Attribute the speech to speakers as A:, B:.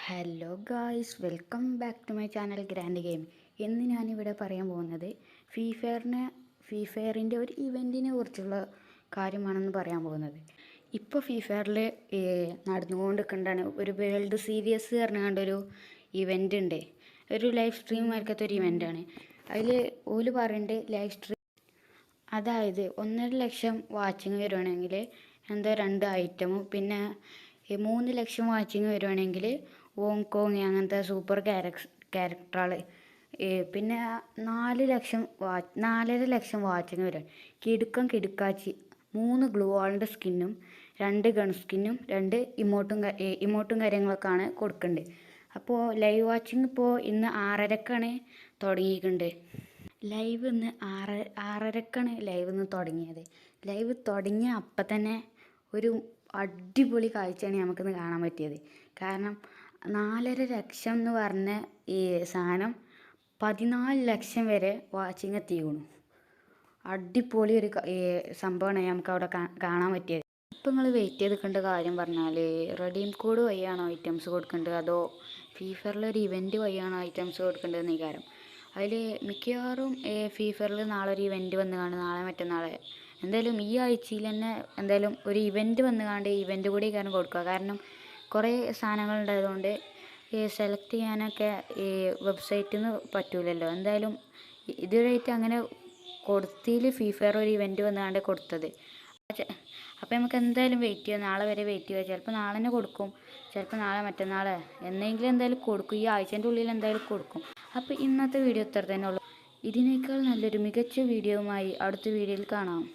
A: Hello guys, welcome back to my channel grand game. ഇന്ന് ഞാനിവിടെ പറയാൻ പോകുന്നത് ഫ്രീ ഫയറിൻ്റെ ഒരു ഇവൻറ്റിനെ കുറിച്ചുള്ള കാര്യമാണെന്ന് പറയാൻ പോകുന്നത്. ഇപ്പോൾ ഫ്രീ ഫയറിൽ നടന്നുകൊണ്ടിരിക്കേണ്ടതാണ് ഒരു വേൾഡ് സീരീസ് പറഞ്ഞുകൊണ്ടൊരു ഇവൻ്റ് ഉണ്ട്. ഒരു ലൈവ് സ്ട്രീം ആയിരിക്കാത്തൊരു ഇവൻ്റാണ്. അതിൽ ഓല് പറയുന്നുണ്ട് ലൈവ് സ്ട്രീം, അതായത് 1.5 ലക്ഷം വാച്ചിങ് വരുവാണെങ്കിൽ എന്തോ 2 ഐറ്റമും, പിന്നെ 3 ലക്ഷം വാച്ചിങ് വരുവാണെങ്കിൽ ഹോങ്കോങ് അങ്ങനത്തെ സൂപ്പർ ക്യാരക്ടറുകൾ, പിന്നെ 4.5 ലക്ഷം വാച്ചിങ് വരും. കിടുക്കാച്ചി 3 ഗ്ലൂ വാളിൻ്റെ സ്കിന്നും 2 ഗൺ സ്കിന്നും 2 ഇമോട്ടും കാര്യങ്ങളൊക്കെയാണ് കൊടുക്കേണ്ടത്. അപ്പോൾ ലൈവ് വാച്ചിങ് ഇപ്പോൾ ഇന്ന് 6:30ക്കാണ് തുടങ്ങിയിട്ടുണ്ട്. ലൈവ് ഇന്ന് 6:30ക്കാണ് തുടങ്ങിയത്. ലൈവ് തുടങ്ങിയ അപ്പം തന്നെ ഒരു അടിപൊളി കാഴ്ചയാണ് നമുക്കിന്ന് കാണാൻ പറ്റിയത്. കാരണം 4.5 ലക്ഷം എന്ന് പറഞ്ഞ ഈ സാധനം 14 ലക്ഷം വരെ വാച്ചിങ് എത്തിക്കുന്നു. അടിപൊളി ഒരു സംഭവമാണ് നമുക്ക് അവിടെ കാണാൻ പറ്റിയത്. ഇപ്പം നിങ്ങൾ വെയിറ്റ് ചെയ്ത് നിൽക്കേണ്ട കാര്യം പറഞ്ഞാൽ, റെഡീം കോഡ് വഴിയാണോ ഐറ്റംസ് കൊടുക്കേണ്ടത്, അതോ ഫ്രീ ഫയറിലൊരു ഇവൻറ്റ് വഴിയാണോ ഐറ്റംസ് കൊടുക്കേണ്ടതെന്ന് ഈ കാര്യം. അതിൽ മിക്കവാറും ഫ്രീ ഫയറിൽ നാളെ ഒരു ഇവൻറ്റ് വന്ന് കാണും, നാളെ മറ്റന്നാളെ എന്തായാലും ഈ ആഴ്ചയിൽ തന്നെ എന്തായാലും ഒരു ഇവൻറ്റ് വന്ന് കാണേണ്ട ഇവൻറ്റ് കൂടി കാരണം കൊടുക്കുക. കാരണം കുറേ സാധനങ്ങളുണ്ടായതുകൊണ്ട് സെലക്ട് ചെയ്യാനൊക്കെ ഈ വെബ്സൈറ്റിൽ നിന്ന് പറ്റൂലല്ലോ. എന്തായാലും ഇതുവരെയായിട്ട് അങ്ങനെ കൊടുത്തതിൽ ഫ്രീ ഫയർ ഒരു ഇവൻറ്റ് വന്നാണ്ട് കൊടുത്തത്. അപ്പോൾ നമുക്ക് എന്തായാലും വെയിറ്റ് ചെയ്യാം, നാളെ വരെ വെയിറ്റ് ചെയ്യുക. ചിലപ്പോൾ നാളെ തന്നെ കൊടുക്കും, ചിലപ്പോൾ നാളെ മറ്റന്നാളെ എന്നെങ്കിലും എന്തായാലും കൊടുക്കും. ഈ ആഴ്ചൻ്റെ ഉള്ളിൽ എന്തായാലും കൊടുക്കും. അപ്പോൾ ഇന്നത്തെ വീഡിയോ ഇത്ര തന്നെ ഉള്ളൂ. ഇതിനേക്കാൾ നല്ലൊരു മികച്ച വീഡിയോയുമായി അടുത്ത വീഡിയോയിൽ കാണാം.